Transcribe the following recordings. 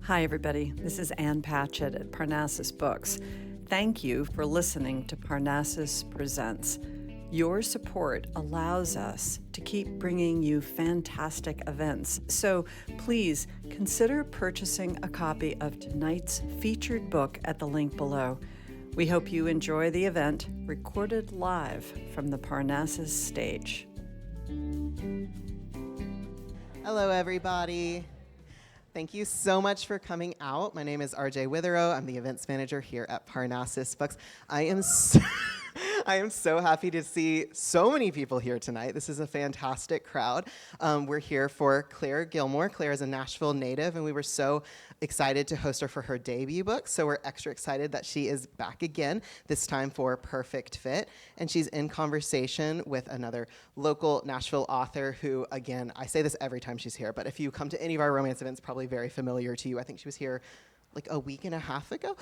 Hi, everybody. This is Ann Patchett at Parnassus Books. Thank you for listening to Parnassus Presents. Your support allows us to keep bringing you fantastic events. So please consider purchasing a copy of tonight's featured book at the link below. We hope you enjoy the event, recorded live from the Parnassus stage. Hello, everybody. Thank you so much for coming out. My name is RJ Witherow. I'm the events manager here at Parnassus Books. I am so happy to see so many people here tonight. This is a fantastic crowd. We're here for Clare Gilmore. Clare is a Nashville native, and we were so excited to host her for her debut book. So we're extra excited that she is back again, this time for Perfect Fit. And she's in conversation with another local Nashville author who, again, I say this every time she's here, but if you come to any of our romance events, probably very familiar to you. I think she was here like a week and a half ago.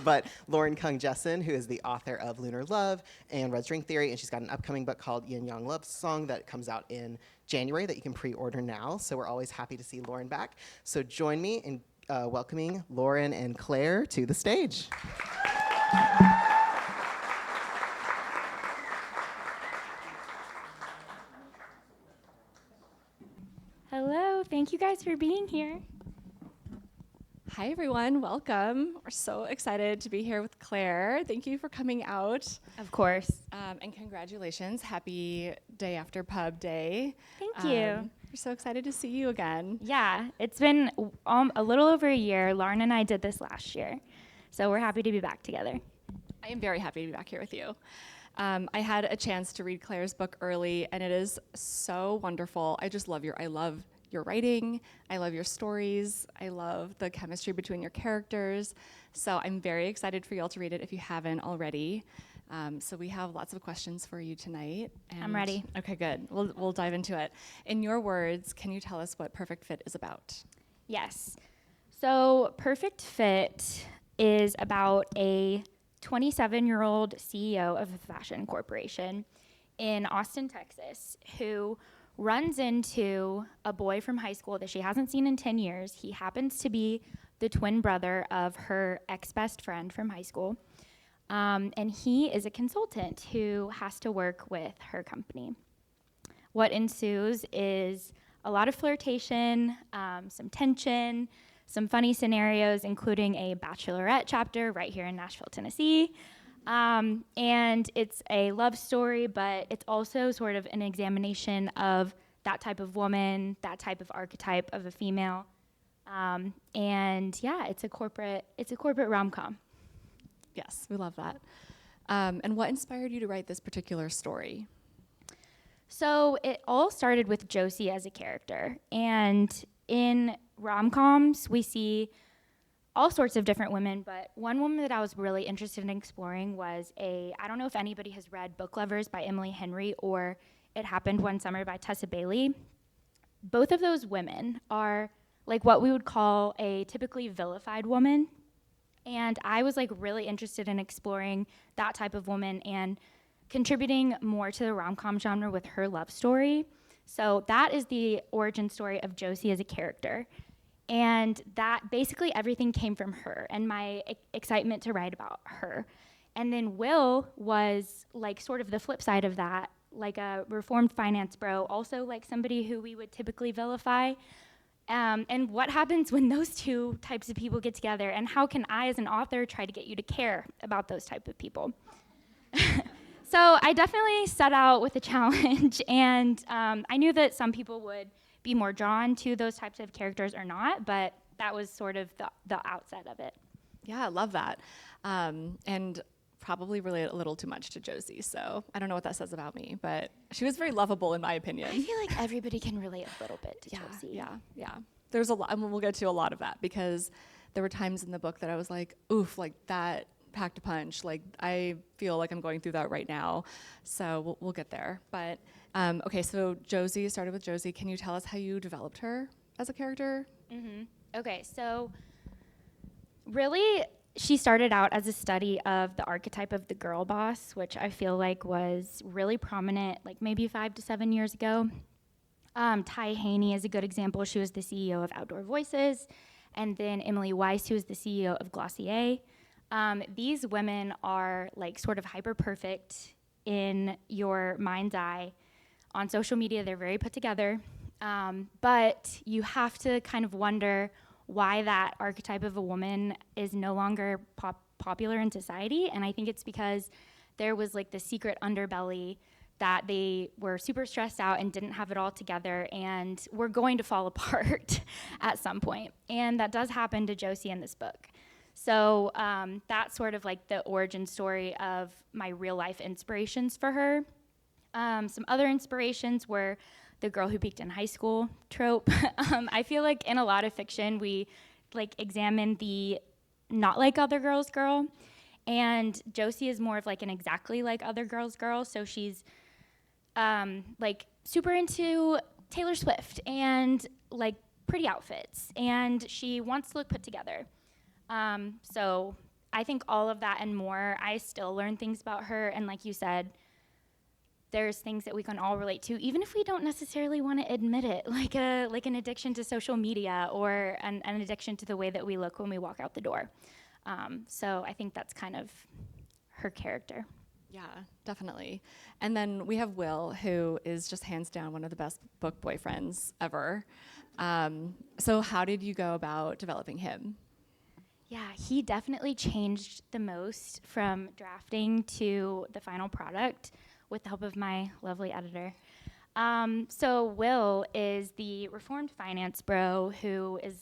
But Lauren Kung Jessen, who is the author of Lunar Love and Red String Theory, and she's got an upcoming book called Yin Yang Love Song that comes out in January that you can pre-order now. So we're always happy to see Lauren back. So join me in welcoming Lauren and Clare to the stage. Hello, thank you guys for being here. Hi everyone, welcome. We're so excited to be here with Clare. Thank you for coming out. Of course. And congratulations, happy day after pub day. Thank you. We're so excited to see you again. Yeah, it's been a little over a year. Lauren and I did this last year, so we're happy to be back together. I am very happy to be back here with you. I had a chance to read Clare's book early, and it is so wonderful. I love your writing, I love your stories, I love the chemistry between your characters. So I'm very excited for you all to read it if you haven't already. So we have lots of questions for you tonight. I'm ready. Okay, good. We'll dive into it. In your words, can you tell us what Perfect Fit is about? Yes. So Perfect Fit is about a 27-year-old CEO of a fashion corporation in Austin, Texas, who runs into a boy from high school that she hasn't seen in 10 years. He happens to be the twin brother of her ex-best friend from high school. And he is a consultant who has to work with her company. What ensues is a lot of flirtation, some tension, some funny scenarios, including a bachelorette chapter right here in Nashville, Tennessee. And it's a love story, but it's also sort of an examination of that type of woman, that type of archetype of a female. And yeah, it's a corporate rom-com. Yes, we love that. And what inspired you to write this particular story? So it all started with Josie as a character. And in rom-coms, we see all sorts of different women, but one woman that I was really interested in exploring was I don't know if anybody has read Book Lovers by Emily Henry or It Happened One Summer by Tessa Bailey. Both of those women are like what we would call a typically vilified woman. And I was like really interested in exploring that type of woman and contributing more to the rom-com genre with her love story. So that is the origin story of Josie as a character. And that basically everything came from her and my excitement to write about her. And then Will was like sort of the flip side of that, like a reformed finance bro, also like somebody who we would typically vilify. And what happens when those two types of people get together, and how can I as an author try to get you to care about those type of people? So I definitely set out with a challenge, and I knew that some people would be more drawn to those types of characters or not, but that was sort of the outset of it. Yeah, I love that. And probably relate a little too much to Josie, so I don't know what that says about me, but she was very lovable in my opinion. I feel like everybody can relate a little bit to Josie. Yeah. There's a lot, and we'll get to a lot of that, because there were times in the book that I was like, oof, like that packed a punch. Like I feel like I'm going through that right now, so we'll get there. But okay, so Josie, started with Josie. Can you tell us how you developed her as a character? Mm-hmm. Okay, so really she started out as a study of the archetype of the girl boss, which I feel like was really prominent like maybe 5 to 7 years ago. Ty Haney is a good example. She was the CEO of Outdoor Voices. and then Emily Weiss, who is the CEO of Glossier. These women are like sort of hyper perfect in your mind's eye. On social media, they're very put together, but you have to kind of wonder why that archetype of a woman is no longer popular in society. And I think it's because there was like the secret underbelly that they were super stressed out and didn't have it all together and were going to fall apart at some point. And that does happen to Josie in this book. So that's sort of like the origin story of my real life inspirations for her. Some other inspirations were the girl who peaked in high school trope. I feel like in a lot of fiction, we like examine the not like other girls girl. And Josie is more of like an exactly like other girls girl. So she's like super into Taylor Swift and like pretty outfits, and she wants to look put together. So I think all of that and more, I still learn things about her, and like you said, there's things that we can all relate to, even if we don't necessarily want to admit it, like an addiction to social media or an addiction to the way that we look when we walk out the door. So I think that's kind of her character. Yeah, definitely. And then we have Will, who is just hands down one of the best book boyfriends ever. So how did you go about developing him? Yeah, he definitely changed the most from drafting to the final product with the help of my lovely editor. So Will is the reformed finance bro who is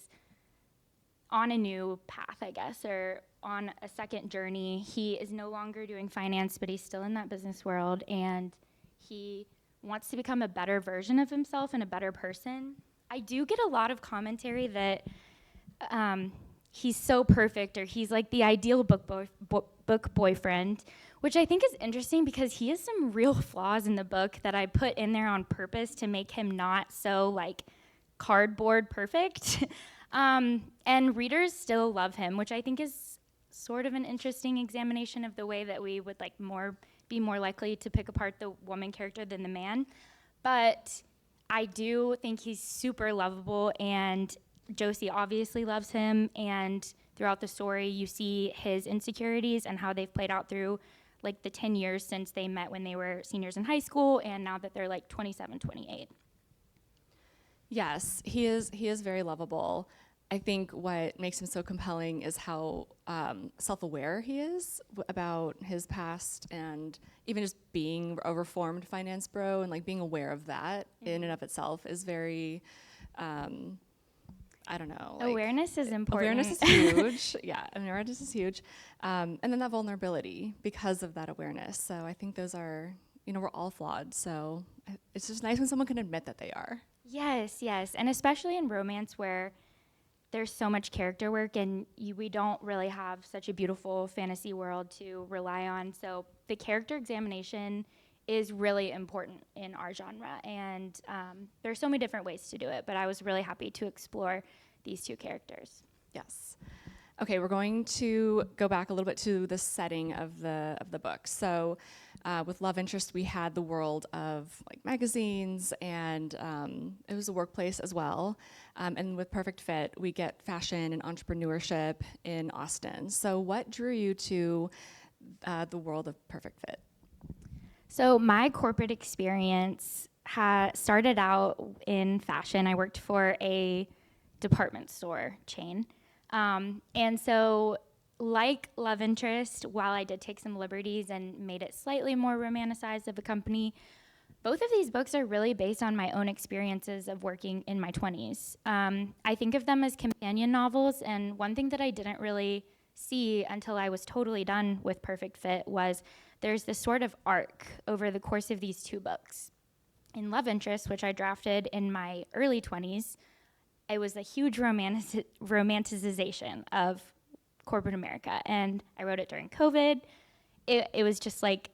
on a new path, I guess, or on a second journey. He is no longer doing finance, but he's still in that business world, and he wants to become a better version of himself and a better person. I do get a lot of commentary that he's so perfect, or he's like the ideal book boyfriend, which I think is interesting because he has some real flaws in the book that I put in there on purpose to make him not so like cardboard perfect. And readers still love him, which I think is sort of an interesting examination of the way that we would like be more likely to pick apart the woman character than the man. But I do think he's super lovable, and Josie obviously loves him, and throughout the story you see his insecurities and how they've played out through like the 10 years since they met when they were seniors in high school and now that they're like 27, 28. Yes, he is very lovable. I think what makes him so compelling is how self-aware he is about his past, and even just being a reformed finance bro and like being aware of that in and of itself is very, I don't know. Like, awareness is important. Awareness is huge. Yeah, awareness is huge. And then that vulnerability because of that awareness. So I think those are, we're all flawed. So it's just nice when someone can admit that they are. Yes. And especially in romance where there's so much character work and we don't really have such a beautiful fantasy world to rely on. So the character examination is really important in our genre. And there's so many different ways to do it, but I was really happy to explore these two characters. Yes. Okay, we're going to go back a little bit to the setting of the book. So with Love Interest, we had the world of like magazines, and it was a workplace as well. And with Perfect Fit, we get fashion and entrepreneurship in Austin. So what drew you to the world of Perfect Fit? So my corporate experience started out in fashion. I worked for a department store chain. And so like Love Interest, while I did take some liberties and made it slightly more romanticized of a company, both of these books are really based on my own experiences of working in my 20s. I think of them as companion novels, and one thing that I didn't really see until I was totally done with Perfect Fit was there's this sort of arc over the course of these two books. In Love Interest, which I drafted in my early 20s, it was a huge romanticization of corporate America, and I wrote it during COVID. It was just like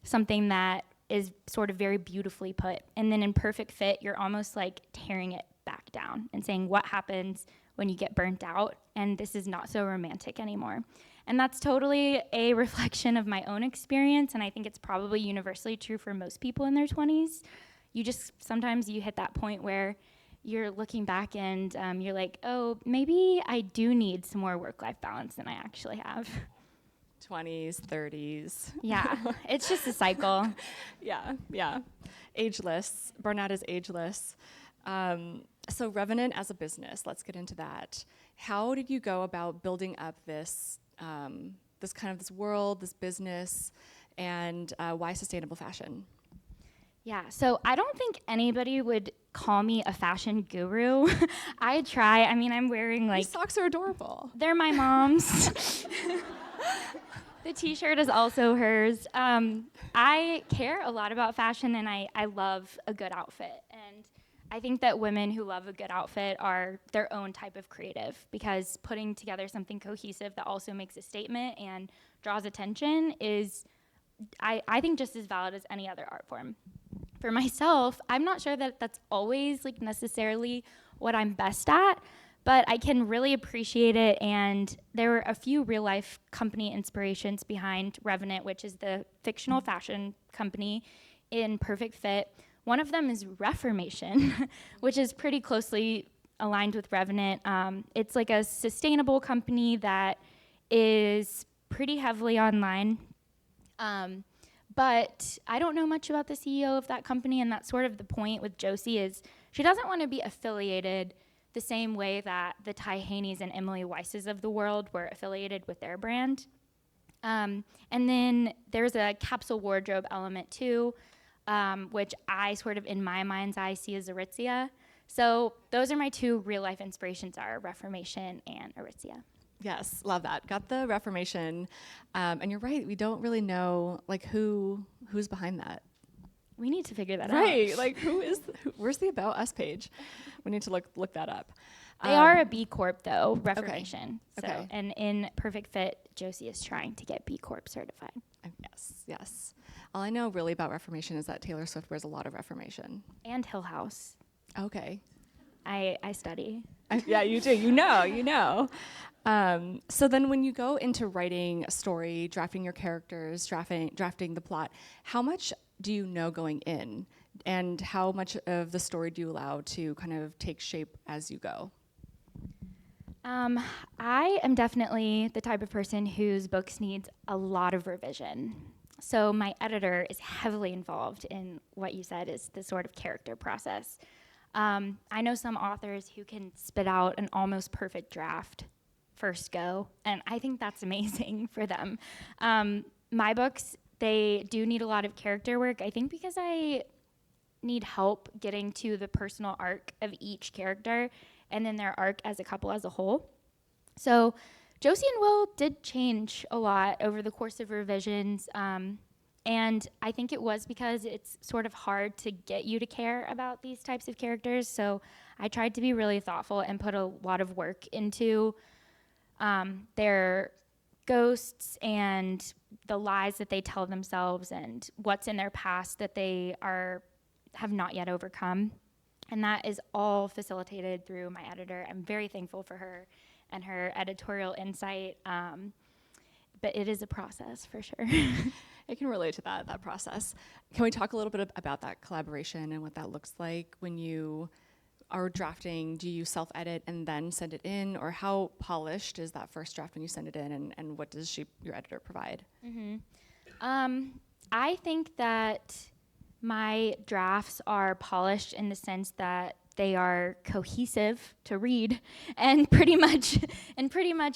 something that is sort of very beautifully put. And then in Perfect Fit, you're almost like tearing it back down and saying what happens when you get burnt out, and this is not so romantic anymore. And that's totally a reflection of my own experience, and I think it's probably universally true for most people in their 20s. Sometimes you hit that point where you're looking back and you're like, oh, maybe I do need some more work-life balance than I actually have. 20s, 30s. Yeah, it's just a cycle. Yeah. Ageless. Burnout is ageless. So Revenant as a business, let's get into that. How did you go about building up this this world, this business, and why sustainable fashion? Yeah, so I don't think anybody would call me a fashion guru. I try. I mean, I'm wearing These socks are adorable. They're my mom's. The t-shirt is also hers. I care a lot about fashion, and I love a good outfit. And I think that women who love a good outfit are their own type of creative, because putting together something cohesive that also makes a statement and draws attention is, I think, just as valid as any other art form. For myself, I'm not sure that that's always like necessarily what I'm best at, but I can really appreciate it. And there were a few real life company inspirations behind Revenant, which is the fictional fashion company in Perfect Fit. One of them is Reformation, which is pretty closely aligned with Revenant. It's like a sustainable company that is pretty heavily online. But I don't know much about the CEO of that company, and that's sort of the point with Josie, is she doesn't want to be affiliated the same way that the Ty Haneys and Emily Weisses of the world were affiliated with their brand. And then there's a capsule wardrobe element too, which I sort of, in my mind's eye, see as Aritzia. So those are my two real life inspirations, are Reformation and Aritzia. Yes, love that. Got the Reformation. And you're right, we don't really know like who's behind that. We need to figure that out. Right, like where's the About Us page? We need to look that up. They are a B Corp though, Reformation. Okay. So, Okay. and in Perfect Fit, Josie is trying to get B Corp certified. Yes. All I know really about Reformation is that Taylor Swift wears a lot of Reformation. And Hill House. Okay. I study. Yeah, you do. You know. So then when you go into writing a story, drafting your characters, drafting the plot, how much do you know going in? And how much of the story do you allow to kind of take shape as you go? I am definitely the type of person whose books needs a lot of revision. So my editor is heavily involved in what you said is the sort of character process. I know some authors who can spit out an almost perfect draft first go, and I think that's amazing for them. My books, they do need a lot of character work, I think because I need help getting to the personal arc of each character and then their arc as a couple as a whole. So Josie and Will did change a lot over the course of revisions, and I think it was because it's sort of hard to get you to care about these types of characters. So I tried to be really thoughtful and put a lot of work into their ghosts and the lies that they tell themselves and what's in their past that they have not yet overcome. And that is all facilitated through my editor. I'm very thankful for her and her editorial insight. But it is a process for sure. I can relate to that process. Can we talk a little bit about that collaboration and what that looks like when you are drafting? Do you self-edit and then send it in, or how polished is that first draft when you send it in, and what does your editor provide? I think that my drafts are polished in the sense that they are cohesive to read, and pretty much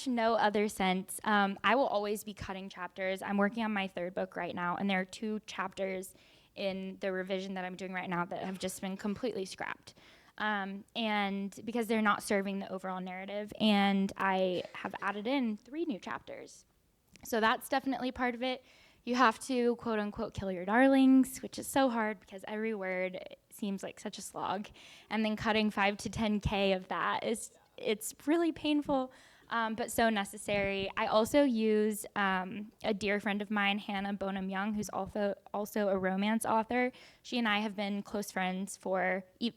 no other sense. I will always be cutting chapters. I'm working on my third book right now, and there are 2 chapters in the revision that I'm doing right now that have just been completely scrapped. And because they're not serving the overall narrative, and I have added in 3 new chapters. So that's definitely part of it. You have to, quote unquote, kill your darlings, which is so hard because every word seems like such a slog. And then cutting 5 to 10K of that it's really painful, but so necessary. I also use a dear friend of mine, Hannah Bonham Young, who's also a romance author. She and I have been close friends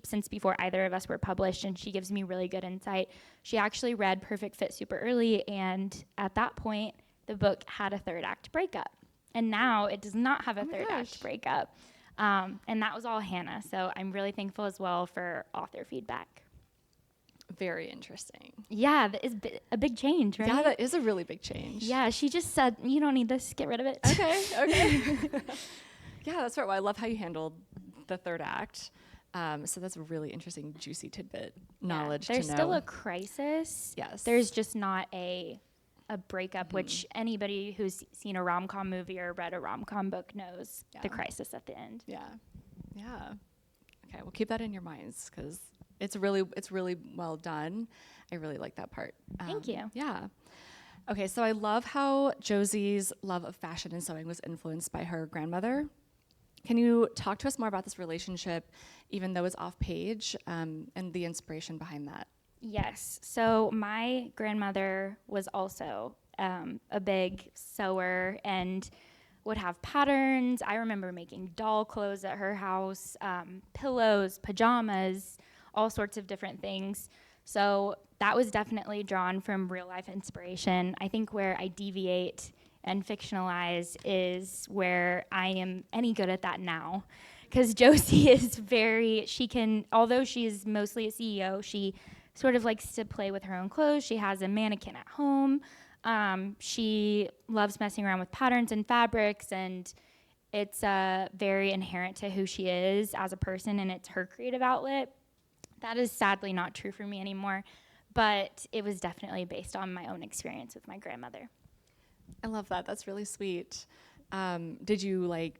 since before either of us were published, and she gives me really good insight. She actually read Perfect Fit super early, and at that point, the book had a 3rd act breakup. And now it does not have a 3rd act breakup. And that was all Hannah. So I'm really thankful as well for author feedback. very interesting. Yeah, that is a big change, right? Yeah, that is a really big change. Yeah, she just said, you don't need this, get rid of it. Okay. Yeah, that's right. Well, I love how you handled the third act. So that's a really interesting, juicy tidbit knowledge to know. There's still a crisis. Yes. There's just not a breakup, which anybody who's seen a rom-com movie or read a rom-com book knows the crisis at the end. Yeah. Okay, well, keep that in your minds because it's really well done. I really like that part. Thank you. Yeah. Okay, so I love how Josie's love of fashion and sewing was influenced by her grandmother. Can you talk to us more about this relationship, even though it's off page, and the inspiration behind that? Yes. So my grandmother was also a big sewer and would have patterns. I remember making doll clothes at her house, pillows, pajamas, all sorts of different things. So that was definitely drawn from real life inspiration. I think where I deviate and fictionalize is where I am any good at that now. Because Josie is although she's mostly a CEO, she sort of likes to play with her own clothes. She has a mannequin at home. She loves messing around with patterns and fabrics, and it's very inherent to who she is as a person, and it's her creative outlet. That is sadly not true for me anymore, but it was definitely based on my own experience with my grandmother. I love that. That's really sweet. Did you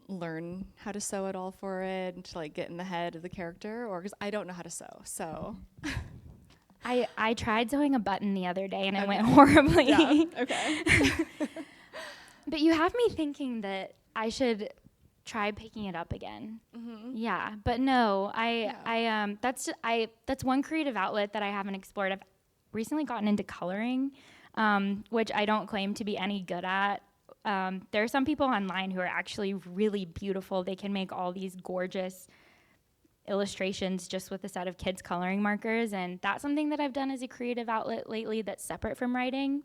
learn how to sew at all for it and to get in the head of the character? Or because I don't know how to sew, so. I tried sewing a button the other day and it went horribly. Yeah. Okay. But you have me thinking that I should try picking it up again. Mm-hmm. Yeah, but no, that's one creative outlet that I haven't explored. I've recently gotten into coloring, which I don't claim to be any good at. There are some people online who are actually really beautiful. They can make all these gorgeous illustrations just with a set of kids' coloring markers, and that's something that I've done as a creative outlet lately that's separate from writing.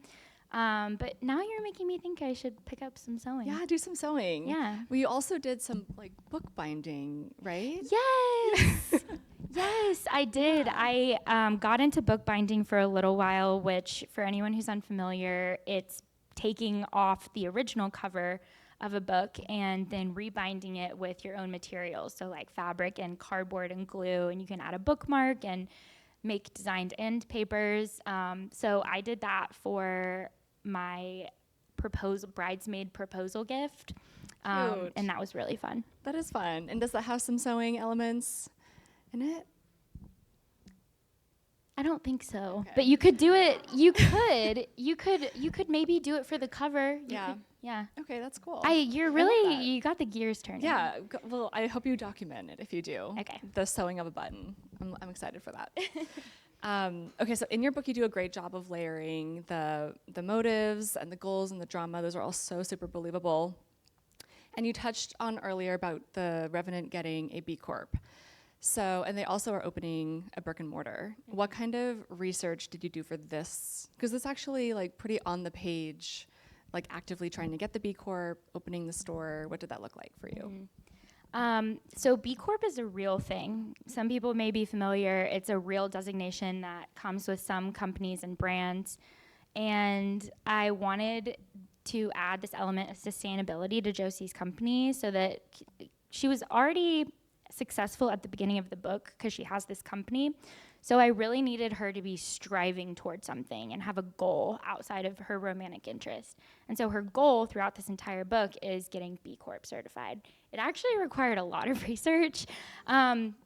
But now you're making me think I should pick up some sewing. Yeah, do some sewing. Yeah. Well, you also did some book binding, right? Yes. Yes, I did. I got into bookbinding for a little while, which for anyone who's unfamiliar, it's taking off the original cover of a book and then rebinding it with your own materials. So like fabric and cardboard and glue, and you can add a bookmark and make designed end papers. So I did that for my bridesmaid proposal gift. And that was really fun. That is fun. And does that have some sewing elements in it? I don't think so. Okay. But you could do it. You could maybe do it for the cover. Yeah. Okay, that's cool. You got the gears turning. Yeah. Well, I hope you document it if you do. Okay. The sewing of a button. I'm excited for that. Okay, so in your book, you do a great job of layering the motives and the goals and the drama. Those are all so super believable. And you touched on earlier about the Revenant getting a B Corp. So, and they also are opening a brick and mortar. What kind of research did you do for this? Because it's actually pretty on the page, actively trying to get the B Corp, opening the store. What did that look like for you? So B Corp is a real thing. Some people may be familiar. It's a real designation that comes with some companies and brands. And I wanted to add this element of sustainability to Josie's company so that she was already successful at the beginning of the book because she has this company. So I really needed her to be striving towards something and have a goal outside of her romantic interest. And so her goal throughout this entire book is getting B Corp certified. It actually required a lot of research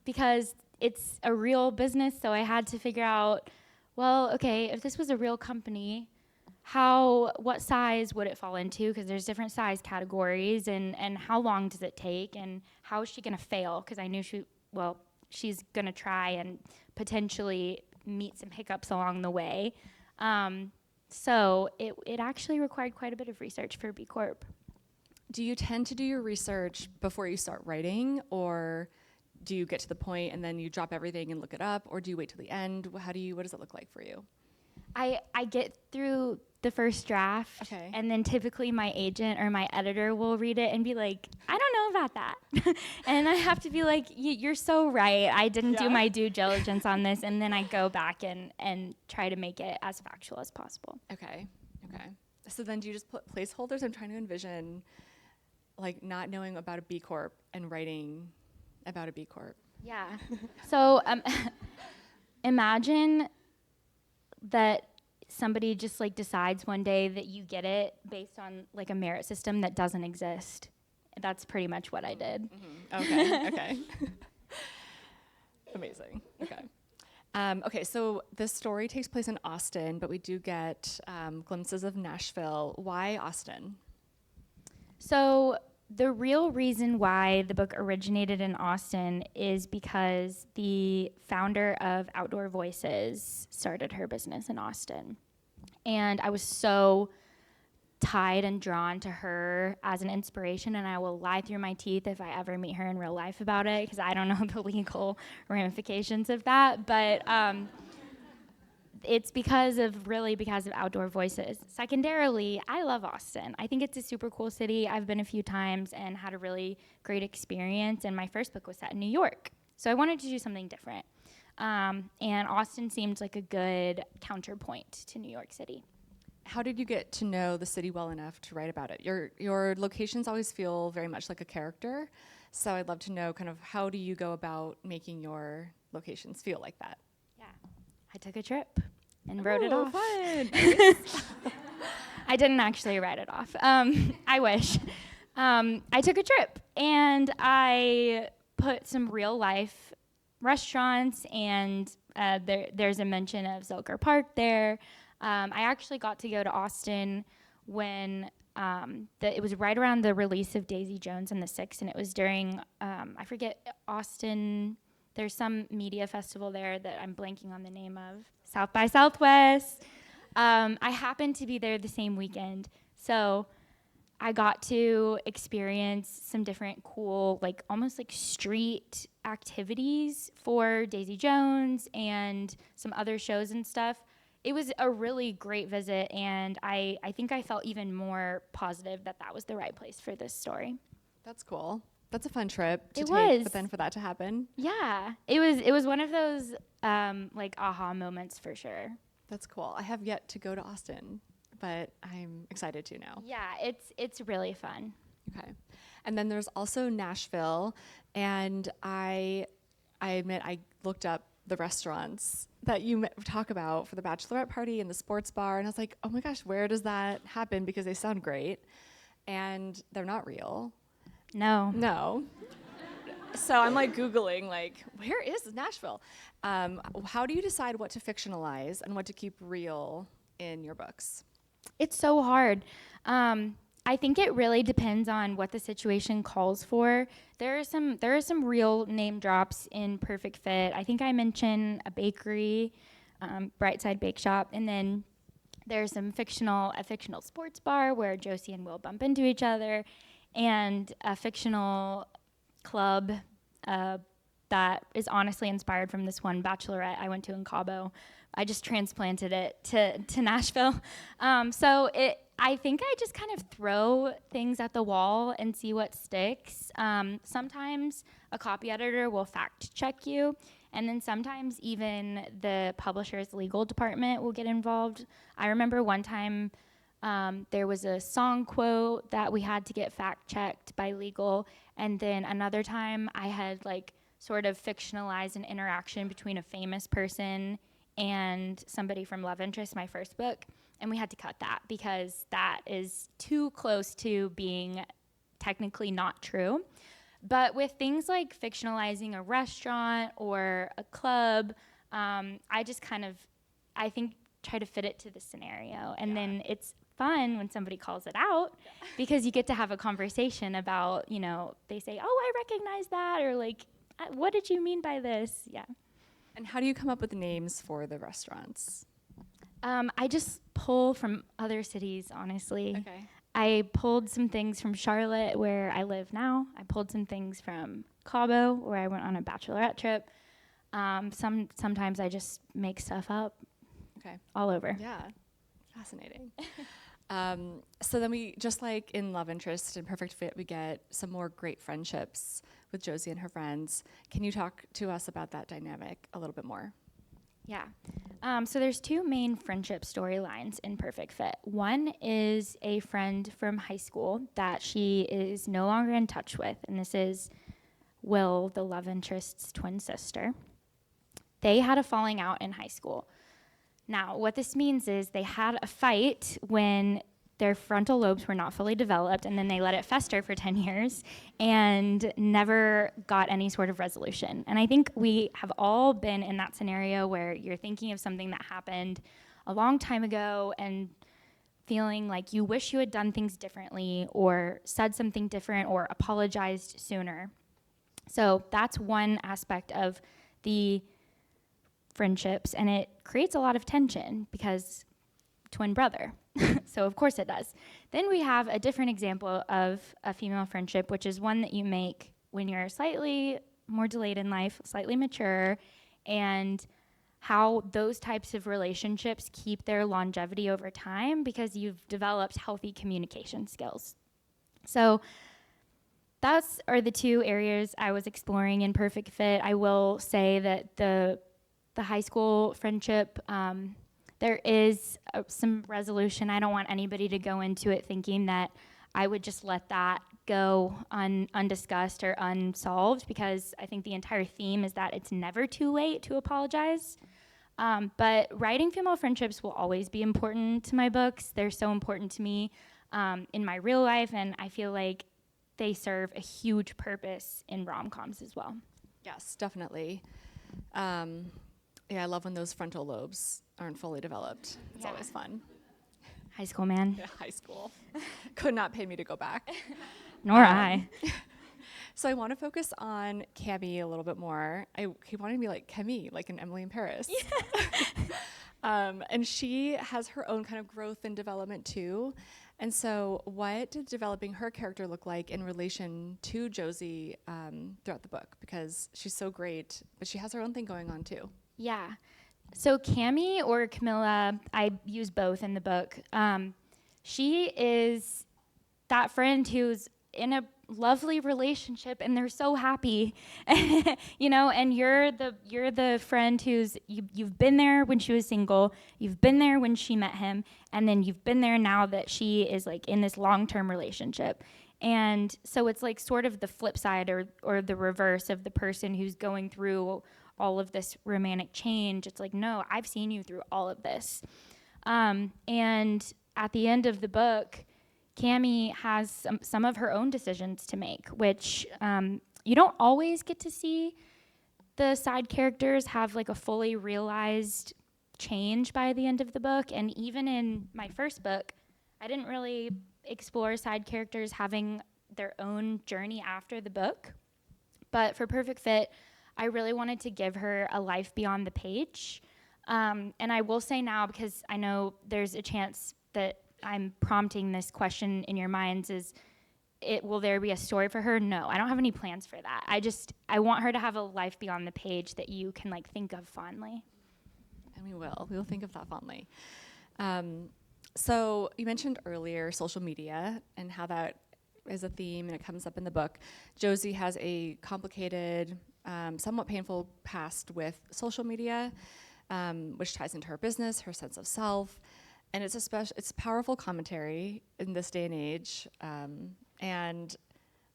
because it's a real business. So I had to figure out, well, okay, if this was a real company, what size would it fall into? Because there's different size categories, and how long does it take, and how is she going to fail? Because I knew she's going to try and potentially meet some hiccups along the way. So it actually required quite a bit of research for B Corp. Do you tend to do your research before you start writing, or do you get to the point and then you drop everything and look it up, or do you wait till the end? What does it look like for you? I get through the first draft. Okay. And then typically my agent or my editor will read it and be like, I don't know about that. And I have to be like, you're so right. I didn't do my due diligence on this. And then I go back and try to make it as factual as possible. Okay. So then do you just put placeholders? I'm trying to envision like not knowing about a B Corp and writing about a B Corp. Yeah. So imagine that somebody just like decides one day that you get it based on like a merit system that doesn't exist. That's pretty much what I did. Mm-hmm. Okay. Amazing. Okay, so this story takes place in Austin, but we do get glimpses of Nashville. Why Austin? So the real reason why the book originated in Austin is because the founder of Outdoor Voices started her business in Austin. And I was so tied and drawn to her as an inspiration, and I will lie through my teeth if I ever meet her in real life about it, because I don't know the legal ramifications of that. But it's because of Outdoor Voices. Secondarily, I love Austin. I think it's a super cool city. I've been a few times and had a really great experience, and my first book was set in New York. So I wanted to do something different. And Austin seemed like a good counterpoint to New York City. How did you get to know the city well enough to write about it? Your locations always feel very much like a character, so I'd love to know kind of how do you go about making your locations feel like that? Yeah, I took a trip and wrote it off. Fun. I didn't actually write it off. I wish. I took a trip and I put some real life restaurants, and there's a mention of Zilker Park there. I actually got to go to Austin when it was right around the release of Daisy Jones and the Six, and it was during, I forget, Austin, there's some media festival there that I'm blanking on the name of, South by Southwest. I happened to be there the same weekend, so I got to experience some different cool, like almost like street activities for Daisy Jones and some other shows and stuff. It was a really great visit, and I think I felt even more positive that was the right place for this story. That's cool. That's a fun trip to It take, was. but then for that to happen. Yeah, it was one of those like aha moments for sure. That's cool. I have yet to go to Austin, but I'm excited to now. Yeah, it's really fun. Okay. And then there's also Nashville, and I admit I looked up the restaurants that you talk about for the bachelorette party and the sports bar, and I was like, oh my gosh, where does that happen? Because they sound great, and they're not real. No. So I'm like Googling, like, where is Nashville? How do you decide what to fictionalize and what to keep real in your books? It's so hard. I think it really depends on what the situation calls for. There are some real name drops in Perfect Fit. I think I mentioned a bakery, Brightside Bake Shop, and then there's a fictional sports bar where Josie and Will bump into each other, and a fictional club that is honestly inspired from this one bachelorette I went to in Cabo. I just transplanted it to Nashville. I think I just kind of throw things at the wall and see what sticks. Sometimes a copy editor will fact check you, and then sometimes even the publisher's legal department will get involved. I remember one time there was a song quote that we had to get fact checked by legal, and then another time I had like sort of fictionalized an interaction between a famous person and somebody from Love Interest, my first book. And we had to cut that because that is too close to being technically not true. But with things like fictionalizing a restaurant or a club, I just kind of, I think, try to fit it to the scenario. And then it's fun when somebody calls it out because you get to have a conversation about, they say, oh, I recognize that, or like, what did you mean by this? Yeah. And how do you come up with the names for the restaurants? I just pull from other cities, honestly. Okay. I pulled some things from Charlotte, where I live now. I pulled some things from Cabo, where I went on a bachelorette trip. Sometimes I just make stuff up. Okay. All over. Yeah. Fascinating. So then we, just like in Love Interest and Perfect Fit, we get some more great friendships with Josie and her friends. Can you talk to us about that dynamic a little bit more? Yeah. So there's two main friendship storylines in Perfect Fit. One is a friend from high school that she is no longer in touch with, and this is Will, the love interest's twin sister. They had a falling out in high school. Now, what this means is they had a fight when their frontal lobes were not fully developed, and then they let it fester for 10 years and never got any sort of resolution. And I think we have all been in that scenario where you're thinking of something that happened a long time ago and feeling like you wish you had done things differently or said something different or apologized sooner. So that's one aspect of the friendships, and it creates a lot of tension because twin brother. So of course it does. Then we have a different example of a female friendship, which is one that you make when you're slightly more delayed in life, slightly mature, and how those types of relationships keep their longevity over time because you've developed healthy communication skills. So those are the two areas I was exploring in Perfect Fit. I will say that the high school friendship, there is some resolution. I don't want anybody to go into it thinking that I would just let that go undiscussed or unsolved, because I think the entire theme is that it's never too late to apologize. But writing female friendships will always be important to my books. They're so important to me in my real life, and I feel like they serve a huge purpose in rom-coms as well. Yes, definitely. Yeah, I love when those frontal lobes aren't fully developed. It's always fun. High school, man. Yeah, high school. Could not pay me to go back. Nor I. So I want to focus on Cammy a little bit more. He wanted to be like Cammy, like in Emily in Paris. Yeah. And she has her own kind of growth and development too. And so what did developing her character look like in relation to Josie throughout the book? Because she's so great, but she has her own thing going on too. Yeah. So Cammy, or Camilla, I use both in the book. She is that friend who's in a lovely relationship and they're so happy, you know, and you're the friend who's, you've been there when she was single, you've been there when she met him, and then you've been there now that she is like in this long-term relationship. And so it's like sort of the flip side or the reverse of the person who's going through all of this romantic change. It's like, no, I've seen you through all of this. And at the end of the book, Cammy has some of her own decisions to make, which you don't always get to see the side characters have like a fully realized change by the end of the book. And even in my first book, I didn't really explore side characters having their own journey after the book. But for Perfect Fit, I really wanted to give her a life beyond the page. And I will say now, because I know there's a chance that I'm prompting this question in your minds, is will there be a story for her? No, I don't have any plans for that. I want her to have a life beyond the page that you can like think of fondly. And we will think of that fondly. So you mentioned earlier social media and how that is a theme and it comes up in the book. Josie has a complicated, somewhat painful past with social media, which ties into her business, her sense of self, and it's powerful commentary in this day and age, and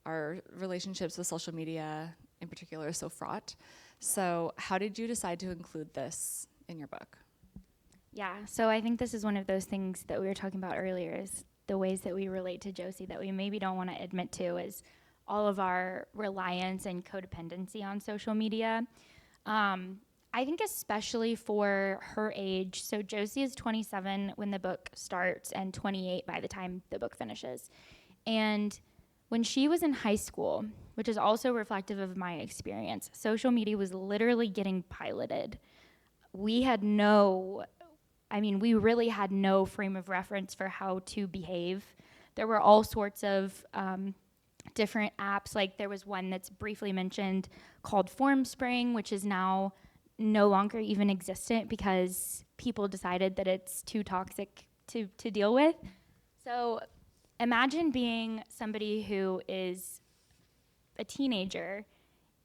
our relationships with social media in particular is so fraught. So how did you decide to include this in your book? Yeah, so I think this is one of those things that we were talking about earlier, is the ways that we relate to Josie that we maybe don't want to admit to, is all of our reliance and codependency on social media. I think especially for her age, so Josie is 27 when the book starts and 28 by the time the book finishes. And when she was in high school, which is also reflective of my experience, social media was literally getting piloted. We really had no frame of reference for how to behave. There were all sorts of different apps. Like there was one that's briefly mentioned called Formspring, which is now no longer even existent because people decided that it's too toxic to deal with. So imagine being somebody who is a teenager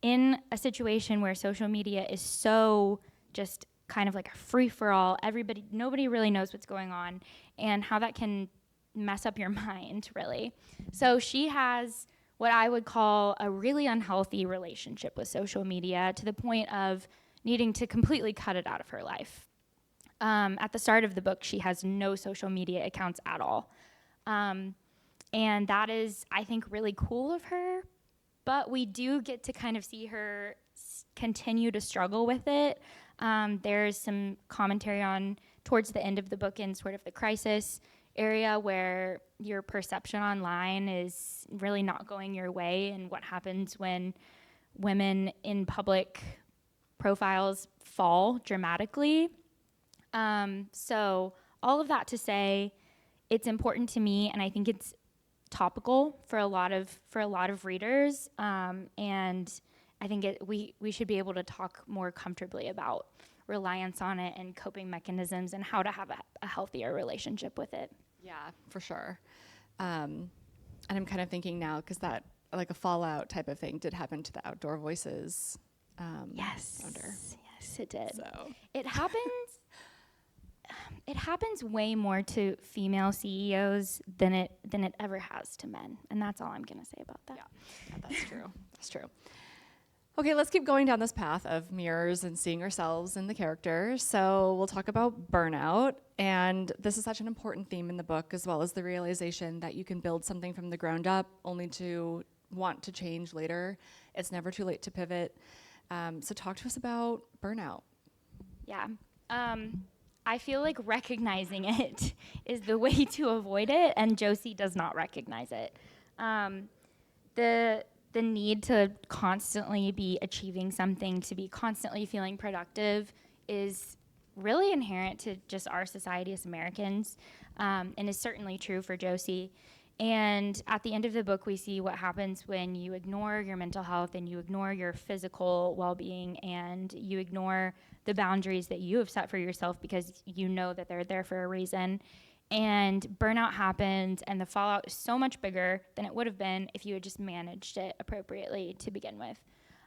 in a situation where social media is so just kind of like a free-for-all. Nobody really knows what's going on, and how that can mess up your mind, really. So she has what I would call a really unhealthy relationship with social media, to the point of needing to completely cut it out of her life. At the start of the book, she has no social media accounts at all. And that is, I think, really cool of her. But we do get to kind of see her continue to struggle with it. There's some commentary on towards the end of the book in sort of the crisis area, where your perception online is really not going your way, and what happens when women in public profiles fall dramatically. So all of that to say, it's important to me, and I think it's topical for a lot of readers, and I think we should be able to talk more comfortably about reliance on it and coping mechanisms and how to have a healthier relationship with it. Yeah, for sure. And I'm kind of thinking now, because that, like, a fallout type of thing did happen to the Outdoor Voices Yes, founder. yes, it did. So It happens. It happens way more to female CEOs than it ever has to men, and that's all I'm gonna say about that. yeah, that's true. That's true. Okay, let's keep going down this path of mirrors and seeing ourselves in the character. So we'll talk about burnout, and this is such an important theme in the book, as well as the realization that you can build something from the ground up only to want to change later. It's never too late to pivot. So talk to us about burnout. Yeah. I feel like recognizing it is the way to avoid it, and Josie does not recognize it. The need to constantly be achieving something, to be constantly feeling productive, is really inherent to just our society as Americans, and is certainly true for Josie. And at the end of the book, we see what happens when you ignore your mental health and you ignore your physical well-being, and you ignore the boundaries that you have set for yourself because you know that they're there for a reason. And burnout happens, and the fallout is so much bigger than it would have been if you had just managed it appropriately to begin with.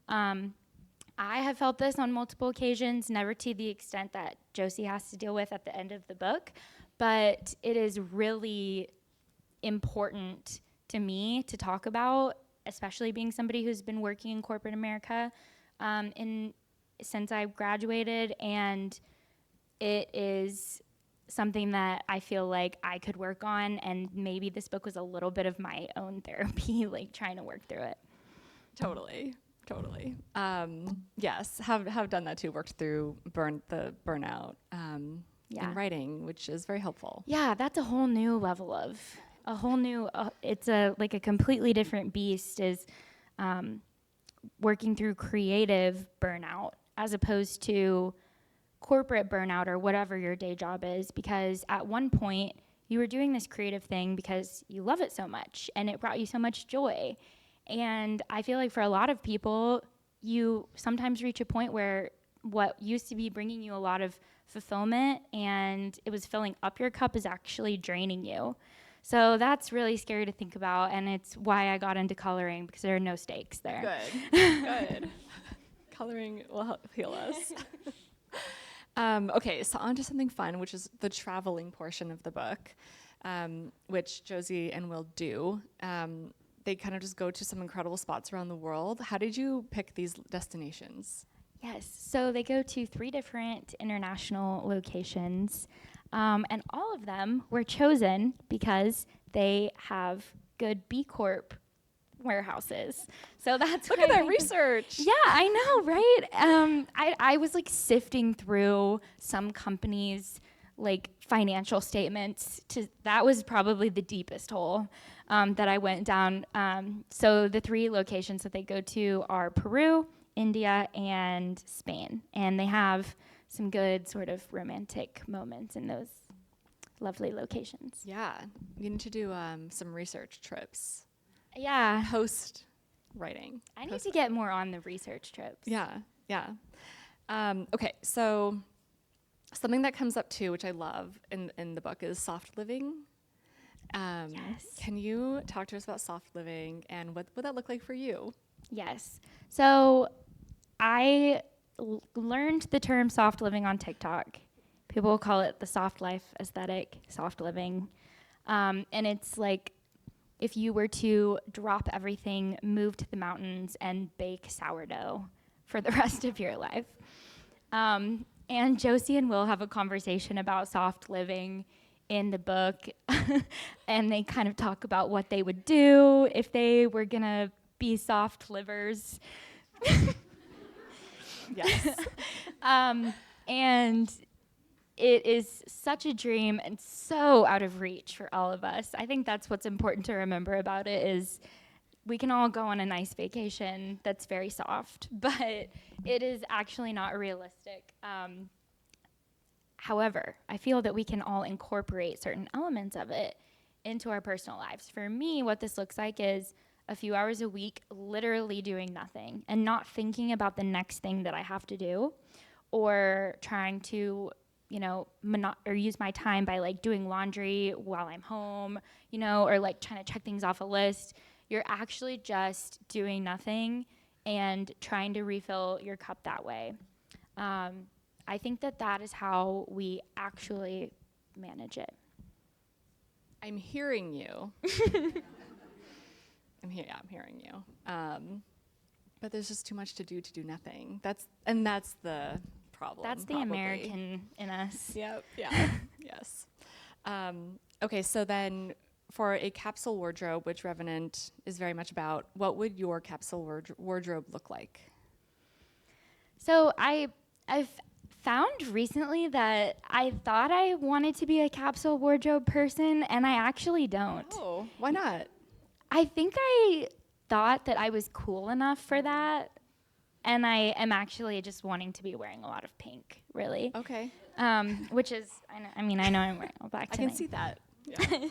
I have felt this on multiple occasions, never to the extent that Josie has to deal with at the end of the book, but it is really important to me to talk about, especially being somebody who's been working in corporate America since I graduated, and it is something that I feel like I could work on, and maybe this book was a little bit of my own therapy, like trying to work through it. Totally. Yes, have done that too. Worked through burnout in writing, which is very helpful. Yeah, that's a whole new level of it's a completely different beast, is working through creative burnout as opposed to corporate burnout or whatever your day job is, because at one point you were doing this creative thing because you love it so much and it brought you so much joy. And I feel like for a lot of people, you sometimes reach a point where what used to be bringing you a lot of fulfillment and it was filling up your cup is actually draining you. So that's really scary to think about, and it's why I got into coloring, because there are no stakes there. Good. Coloring will help heal us. Okay, so on to something fun, which is the traveling portion of the book, which Josie and Will do. They kind of just go to some incredible spots around the world. How did you pick these destinations? Yes, so they go to 3 different international locations, and all of them were chosen because they have good B Corp warehouses. So that's Look at that research. Yeah, I know, right? I was like sifting through some companies' like financial statements. That was probably the deepest hole that I went down. So the 3 locations that they go to are Peru, India, and Spain, and they have some good sort of romantic moments in those lovely locations. Yeah, you need to do some research trips. Yeah. Post writing. I need to get more on the research trips. Yeah. Okay, so something that comes up too, which I love in the book, is soft living. Yes. Can you talk to us about soft living and what would that look like for you? Yes. So I learned the term soft living on TikTok. People call it the soft life aesthetic, soft living. And it's like if you were to drop everything, move to the mountains, and bake sourdough for the rest of your life. And Josie and Will have a conversation about soft living in the book, and they kind of talk about what they would do if they were gonna be soft livers. Yes. And it is such a dream and so out of reach for all of us. I think that's what's important to remember about it is we can all go on a nice vacation that's very soft, but it is actually not realistic. However, I feel that we can all incorporate certain elements of it into our personal lives. For me, what this looks like is a few hours a week literally doing nothing and not thinking about the next thing that I have to do, or trying to, you know, or use my time by like doing laundry while I'm home, you know, or like trying to check things off a list. You're actually just doing nothing and trying to refill your cup that way. I think that is how we actually manage it. I'm hearing you. I'm hearing you. But there's just too much to do nothing. That's the problem. That's the probably. American in us. Yep. Yeah. Yes. Okay. So then, for a capsule wardrobe, which Revenant is very much about, what would your capsule wardrobe look like? So I've found recently that I thought I wanted to be a capsule wardrobe person, and I actually don't. Oh, why not? I think I thought that I was cool enough for that, and I am actually just wanting to be wearing a lot of pink, really. Okay. Which is, I know I'm wearing all black I tonight. can see that. Yeah.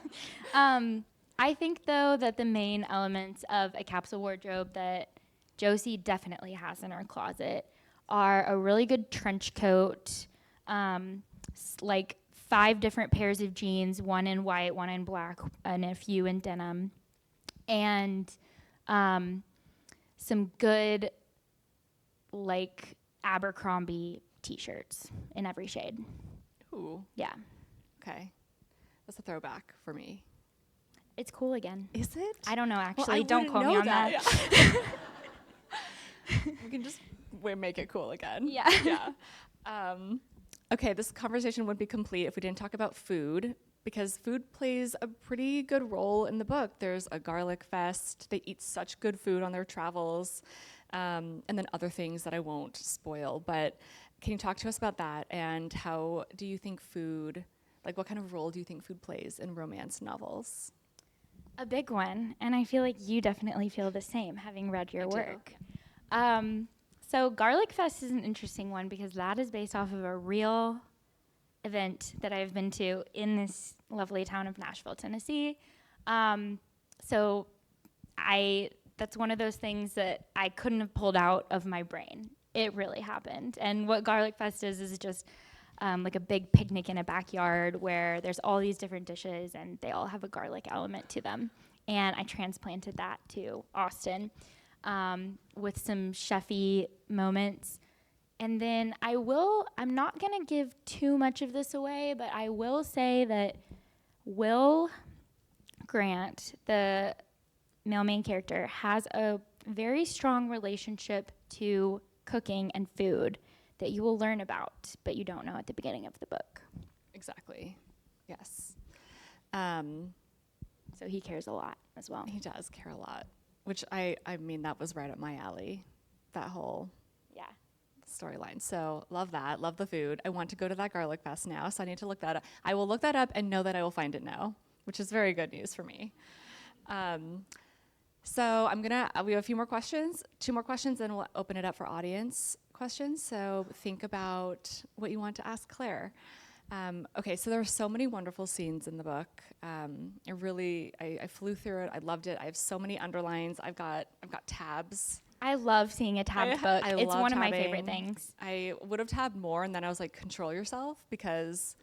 I think, though, that the main elements of a capsule wardrobe that Josie definitely has in her closet are a really good trench coat, like 5 different pairs of jeans, 1 in white, 1 in black, and a few in denim, and some good, like, Abercrombie t-shirts in every shade. Ooh. Yeah. Okay. That's a throwback for me. It's cool again. Is it? I don't know, Well, actually. I Don't wouldn't quote me know on that. Yeah. We can just make it cool again. Yeah. Yeah. Okay, this conversation wouldn't be complete if we didn't talk about food, because food plays a pretty good role in the book. There's a garlic fest. They eat such good food on their travels, and then other things that I won't spoil. But can you talk to us about that, and how do you think food, like what kind of role do you think food plays in romance novels? A big one, and I feel like you definitely feel the same, having read your I do. work. So Garlic Fest is an interesting one because that is based off of a real event that I've been to in this lovely town of Nashville, Tennessee. So that's one of those things that I couldn't have pulled out of my brain. It really happened. And what Garlic Fest is just like a big picnic in a backyard where there's all these different dishes and they all have a garlic element to them. And I transplanted that to Austin with some chefy moments. And then I'm not going to give too much of this away, but I will say that Will Grant, the male main character, has a very strong relationship to cooking and food that you will learn about, but you don't know at the beginning of the book. Exactly. Yes. So he cares a lot as well. He does care a lot, which I mean, that was right up my alley, that whole storyline. So love that. Love the food. I want to go to that Garlic Fest now, so I need to look that up. I will look that up and know that I will find it now, which is very good news for me. So we have a few more questions, 2 more questions, then we'll open it up for audience questions. So think about what you want to ask Claire. Okay, so there are so many wonderful scenes in the book. I flew through it. I loved it. I have so many underlines. I've got tabs I love seeing a tabbed book. I It's love one of my tabbing. favorite things. I would have tabbed more, and then I was like, control yourself, because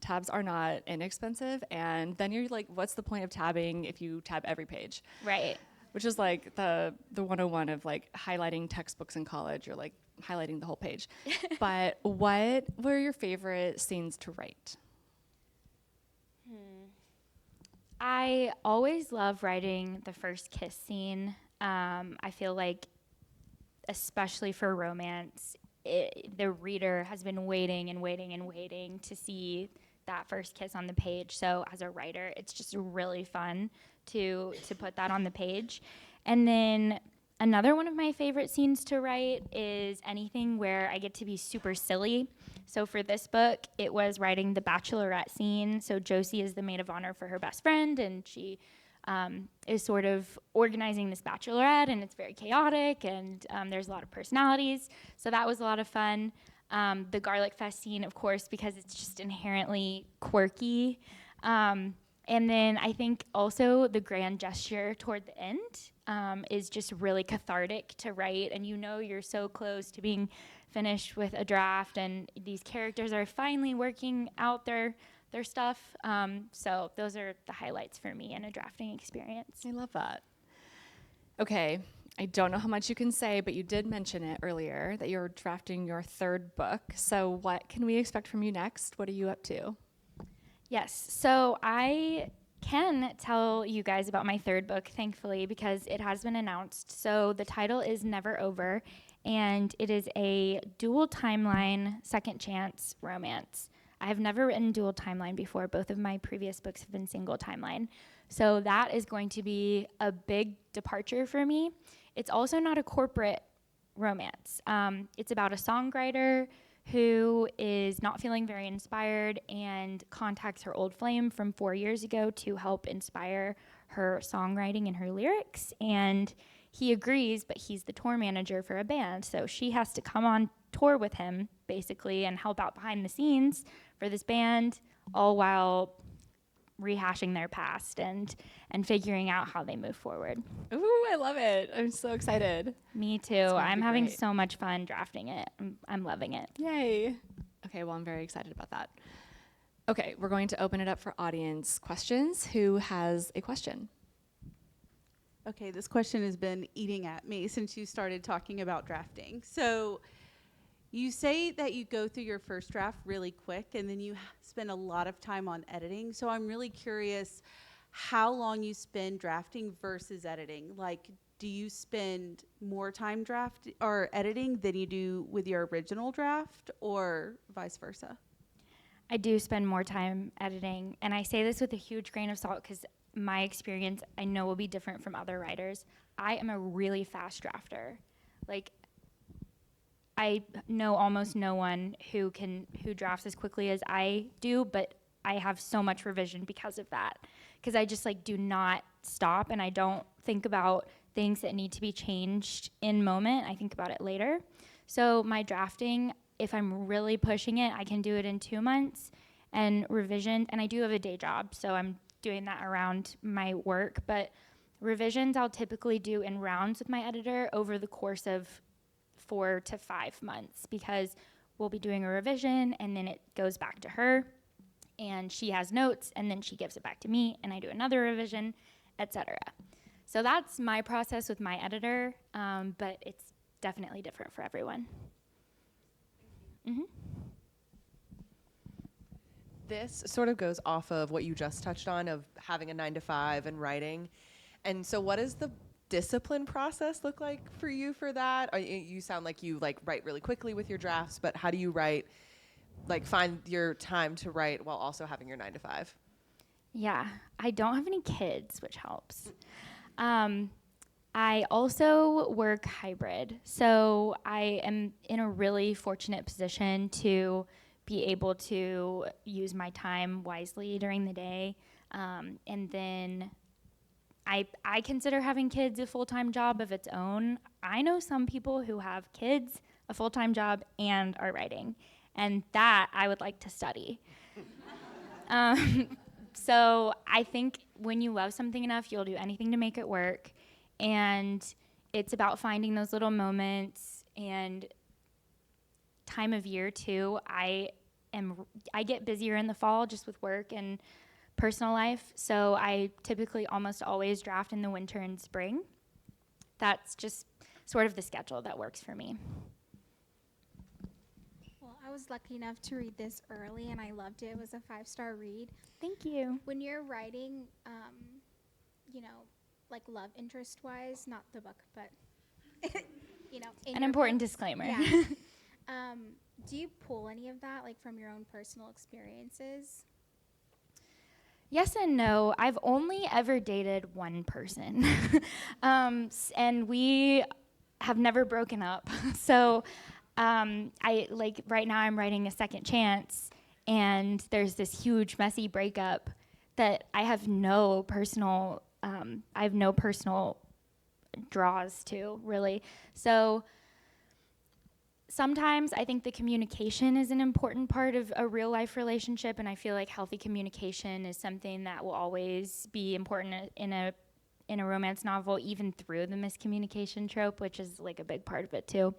tabs are not inexpensive. And then you're like, what's the point of tabbing if you tab every page? Right. Which is like the 101 of like highlighting textbooks in college. You're like highlighting the whole page. But what were your favorite scenes to write? I always love writing the first kiss scene. I feel like, especially for romance, the reader has been waiting and waiting and waiting to see that first kiss on the page. So as a writer, it's just really fun to put that on the page. And then another one of my favorite scenes to write is anything where I get to be super silly. So for this book, it was writing the bachelorette scene. So Josie is the maid of honor for her best friend, and she is sort of organizing this bachelorette, and it's very chaotic, and there's a lot of personalities. So that was a lot of fun. The garlic fest scene, of course, because it's just inherently quirky. And then I think also the grand gesture toward the end is just really cathartic to write, and you know you're so close to being finished with a draft, and these characters are finally working out their stuff. So those are the highlights for me in a drafting experience. I love that. Okay, I don't know how much you can say, but you did mention it earlier that you're drafting your third book. So what can we expect from you next? What are you up to? Yes, so I can tell you guys about my third book, thankfully, because it has been announced. So the title is Never Over, and it is a dual timeline, second chance romance. I have never written dual timeline before. Both of my previous books have been single timeline. So that is going to be a big departure for me. It's also not a corporate romance. It's about a songwriter who is not feeling very inspired and contacts her old flame from 4 years ago to help inspire her songwriting and her lyrics. And he agrees, but he's the tour manager for a band. So she has to come on tour with him, basically, and help out behind the scenes for this band, all while rehashing their past and figuring out how they move forward. Ooh, I love it. I'm so excited. Me too. gonna I'm be having great. so much fun drafting it. I'm loving it. Yay. Okay, well, I'm very excited about that. Okay, we're going to open it up for audience questions. Who has a question? Okay, this question has been eating at me since you started talking about drafting. So you say that you go through your first draft really quick and then you spend a lot of time on editing. So I'm really curious how long you spend drafting versus editing. Like, do you spend more time draft or editing than you do with your original draft, or vice versa? I do spend more time editing, and I say this with a huge grain of salt because my experience I know will be different from other writers. I am a really fast drafter. Like, I know almost no one who drafts as quickly as I do, but I have so much revision because of that. Because I just do not stop, and I don't think about things that need to be changed in moment. I think about it later. So my drafting, if I'm really pushing it, I can do it in 2 months. And revision, and I do have a day job, so I'm doing that around my work. But revisions I'll typically do in rounds with my editor over the course of 4 to 5 months, because we'll be doing a revision and then it goes back to her and she has notes and then she gives it back to me and I do another revision, etc. So that's my process with my editor, but it's definitely different for everyone. Mm-hmm. This sort of goes off of what you just touched on of having a 9 to 5 and writing. And so what does the discipline process look like for you for that? You sound like you write really quickly with your drafts, but how do you write, find your time to write while also having your 9 to 5? Yeah, I don't have any kids, which helps. I also work hybrid, so I am in a really fortunate position to be able to use my time wisely during the day. And then I consider having kids a full-time job of its own. I know some people who have kids, a full-time job, and are writing. And that I would like to study. So I think when you love something enough, you'll do anything to make it work. And It's about finding those little moments, and time of year too. I get busier in the fall just with work and personal life, so I typically almost always draft in the winter and spring. That's just sort of the schedule that works for me. Well, I was lucky enough to read this early, and I loved it. It was a 5-star read. Thank you. When you're writing, like love interest-wise, not the book, but, in An your important books, disclaimer. Yeah. Do you pull any of that, like, from your own personal experiences? Yes and no. I've only ever dated one person, and we have never broken up. So right now I'm writing a second chance, and there's this huge messy breakup that I have no personal draws to, really. So sometimes I think the communication is an important part of a real life relationship, and I feel like healthy communication is something that will always be important in a romance novel, even through the miscommunication trope, which is like a big part of it too.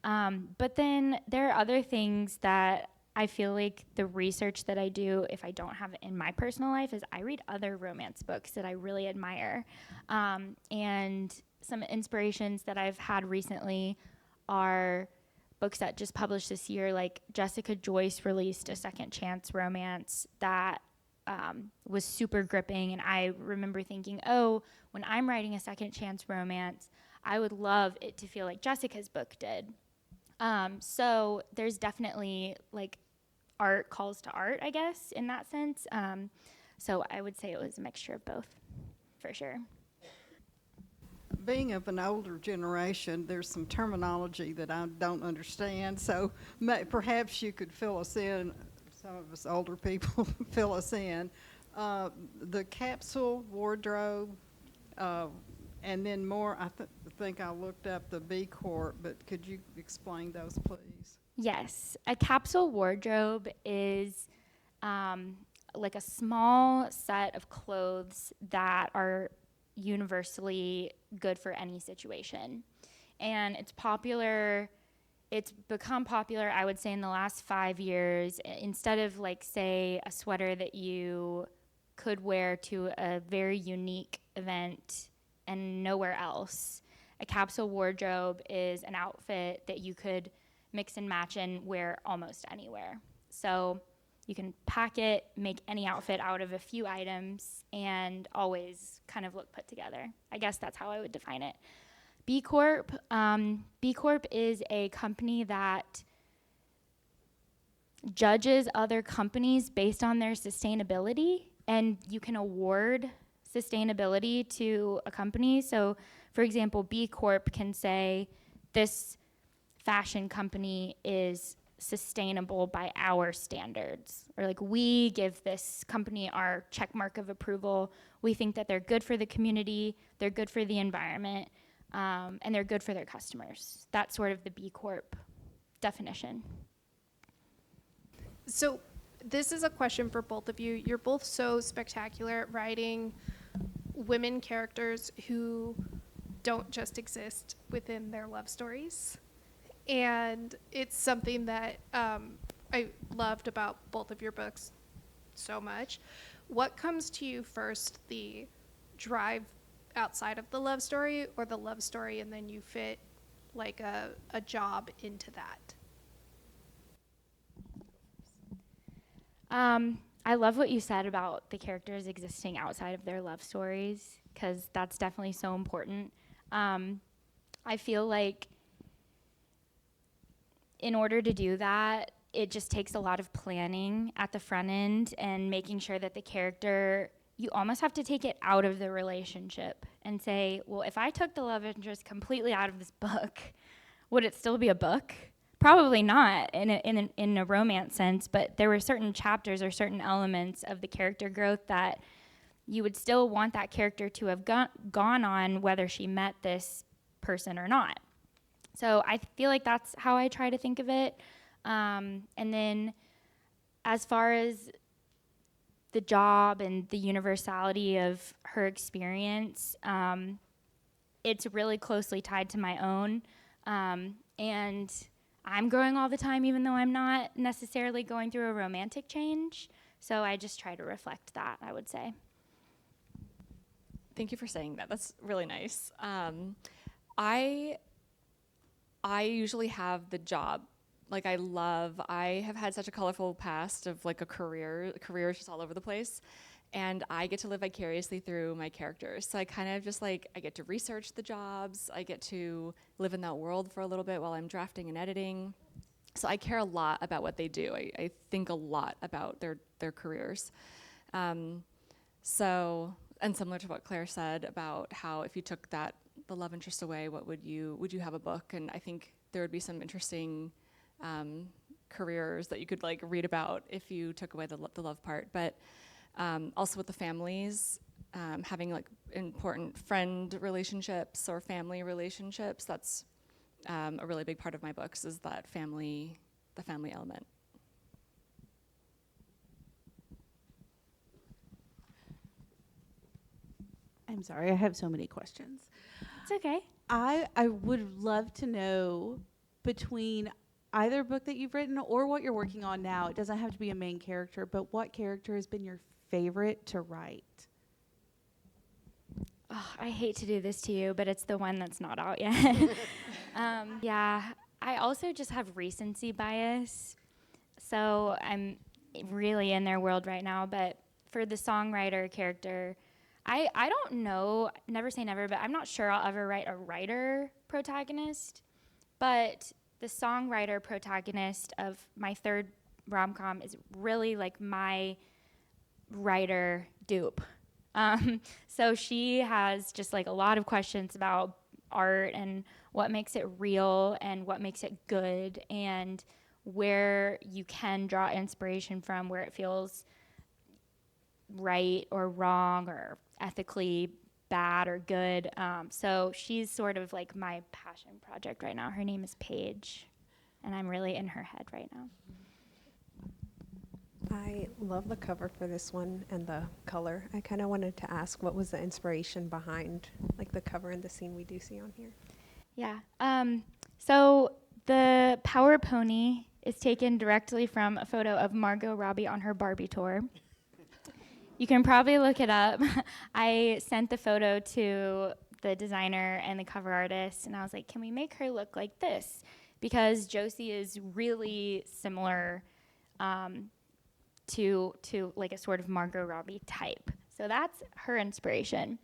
But then there are other things that I feel like the research that I do, if I don't have it in my personal life, is I read other romance books that I really admire. And some inspirations that I've had recently are books that just published this year, like Jessica Joyce released a second chance romance that was super gripping, and I remember thinking, oh, when I'm writing a second chance romance, I would love it to feel like Jessica's book did. So there's definitely like art calls to art, I guess, in that sense. So I would say it was a mixture of both, for sure. Being of an older generation, there's some terminology that I don't understand, so perhaps you could fill us in, some of us older people fill us in. The capsule wardrobe, and then more, I think I looked up the B Corp, but could you explain those, please? Yes, a capsule wardrobe is like a small set of clothes that are universally good for any situation. And it's become popular, I would say, in the last 5 years. Instead of, like, say, a sweater that you could wear to a very unique event and nowhere else, a capsule wardrobe is an outfit that you could mix and match and wear almost anywhere. So you can pack it, make any outfit out of a few items, and always kind of look put together. I guess that's how I would define it. B Corp. B Corp is a company that judges other companies based on their sustainability, and you can award sustainability to a company. So, for example, B Corp can say, this fashion company is sustainable by our standards, or like, we give this company our check mark of approval. We think that they're good for the community, they're good for the environment, and they're good for their customers. That's sort of the B Corp definition. So this is a question for both of you. You're both so spectacular at writing women characters who don't just exist within their love stories. And it's something that I loved about both of your books so much. What comes to you first, the drive outside of the love story, or the love story and then you fit like a job into that? I love what you said about the characters existing outside of their love stories, because that's definitely so important. I feel like in order to do that, it just takes a lot of planning at the front end and making sure that the character, you almost have to take it out of the relationship and say, well, if I took the love interest completely out of this book, would it still be a book? Probably not in a romance sense, but there were certain chapters or certain elements of the character growth that you would still want that character to have gone on, whether she met this person or not. So I feel like that's how I try to think of it. And then as far as the job and the universality of her experience, it's really closely tied to my own. And I'm growing all the time, even though I'm not necessarily going through a romantic change. So I just try to reflect that, I would say. Thank you for saying that. That's really nice. I usually have the job. Like I have had such a colorful past of like careers just all over the place. And I get to live vicariously through my characters. So I kind of just like, I get to research the jobs. I get to live in that world for a little bit while I'm drafting and editing. So I care a lot about what they do. I think a lot about their careers. So, and similar to what Claire said about how if you took the love interest away, would you have a book? And I think there would be some interesting careers that you could like read about if you took away the love part. But also with the families, having like important friend relationships or family relationships, that's a really big part of my books, is the family element. I'm sorry, I have so many questions. It's okay. I would love to know, between either book that you've written or what you're working on now, it doesn't have to be a main character, but what character has been your favorite to write? Oh, I hate to do this to you, but it's the one that's not out yet. Yeah, I also just have recency bias. So I'm really in their world right now, but for the songwriter character, I don't know, never say never, but I'm not sure I'll ever write a writer protagonist. But the songwriter protagonist of my third rom-com is really like my writer dupe. So she has just like a lot of questions about art and what makes it real and what makes it good, and where you can draw inspiration from, where it feels right or wrong or ethically bad or good. So she's sort of like my passion project right now. Her name is Paige, and I'm really in her head right now. I love the cover for this one and the color. I kind of wanted to ask, what was the inspiration behind like the cover and the scene we do see on here? Yeah. So the Power Pony is taken directly from a photo of Margot Robbie on her Barbie tour. You can probably look it up. I sent the photo to the designer and the cover artist, and I was like, can we make her look like this? Because Josie is really similar to like a sort of Margot Robbie type. So that's her inspiration.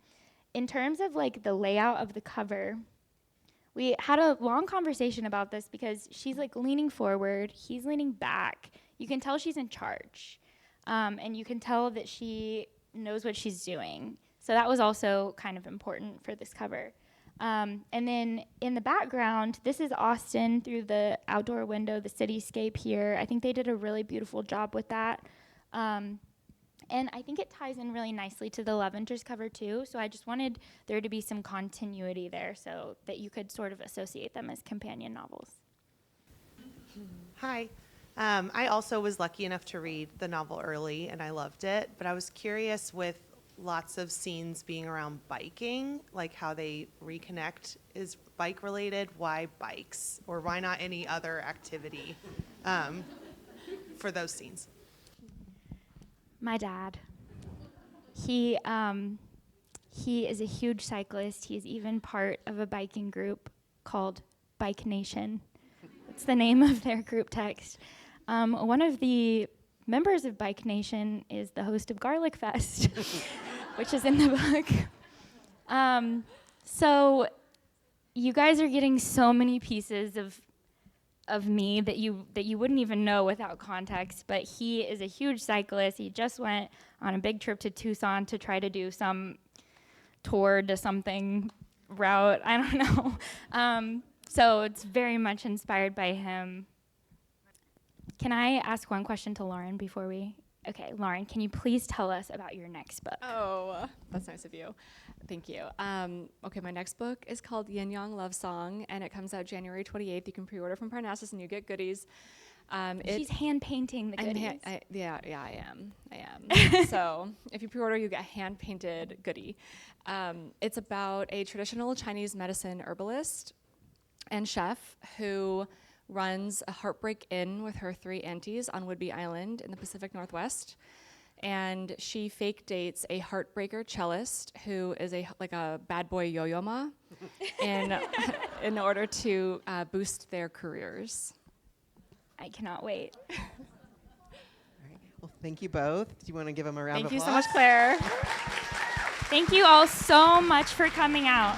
In terms of like the layout of the cover, we had a long conversation about this because she's like leaning forward, he's leaning back. You can tell she's in charge. And you can tell that she knows what she's doing. So that was also kind of important for this cover. And then in the background, this is Austin through the outdoor window, the cityscape here. I think they did a really beautiful job with that. And I think it ties in really nicely to the Love Interest cover too. So I just wanted there to be some continuity there so that you could sort of associate them as companion novels. Hi. I also was lucky enough to read the novel early, and I loved it. But I was curious, with lots of scenes being around biking, like how they reconnect is bike related. Why bikes? Or why not any other activity for those scenes? My dad. He is a huge cyclist. He's even part of a biking group called Bike Nation. It's the name of their group text. One of the members of Bike Nation is the host of Garlic Fest, which is in the book. So you guys are getting so many pieces of me that you wouldn't even know without context, but he is a huge cyclist. He just went on a big trip to Tucson to try to do some tour to something route. I don't know. So it's very much inspired by him. Can I ask one question to Lauren before we? Okay, Lauren, can you please tell us about your next book? Oh, that's nice of you. Thank you. Okay, my next book is called Yin Yang Love Song, and it comes out January 28th. You can pre-order from Parnassus, and you get goodies. She's hand painting the goodies. I am. So if you pre-order, you get a hand-painted goodie. It's about a traditional Chinese medicine herbalist and chef who runs a Heartbreak Inn with her 3 aunties on Whidbey Island in the Pacific Northwest. And she fake dates a heartbreaker cellist who is like a bad boy yo-yo ma in order to boost their careers. I cannot wait. All right. Well, thank you both. Do you want to give them a round of Thank applause? you so much, Claire. Thank you all so much for coming out.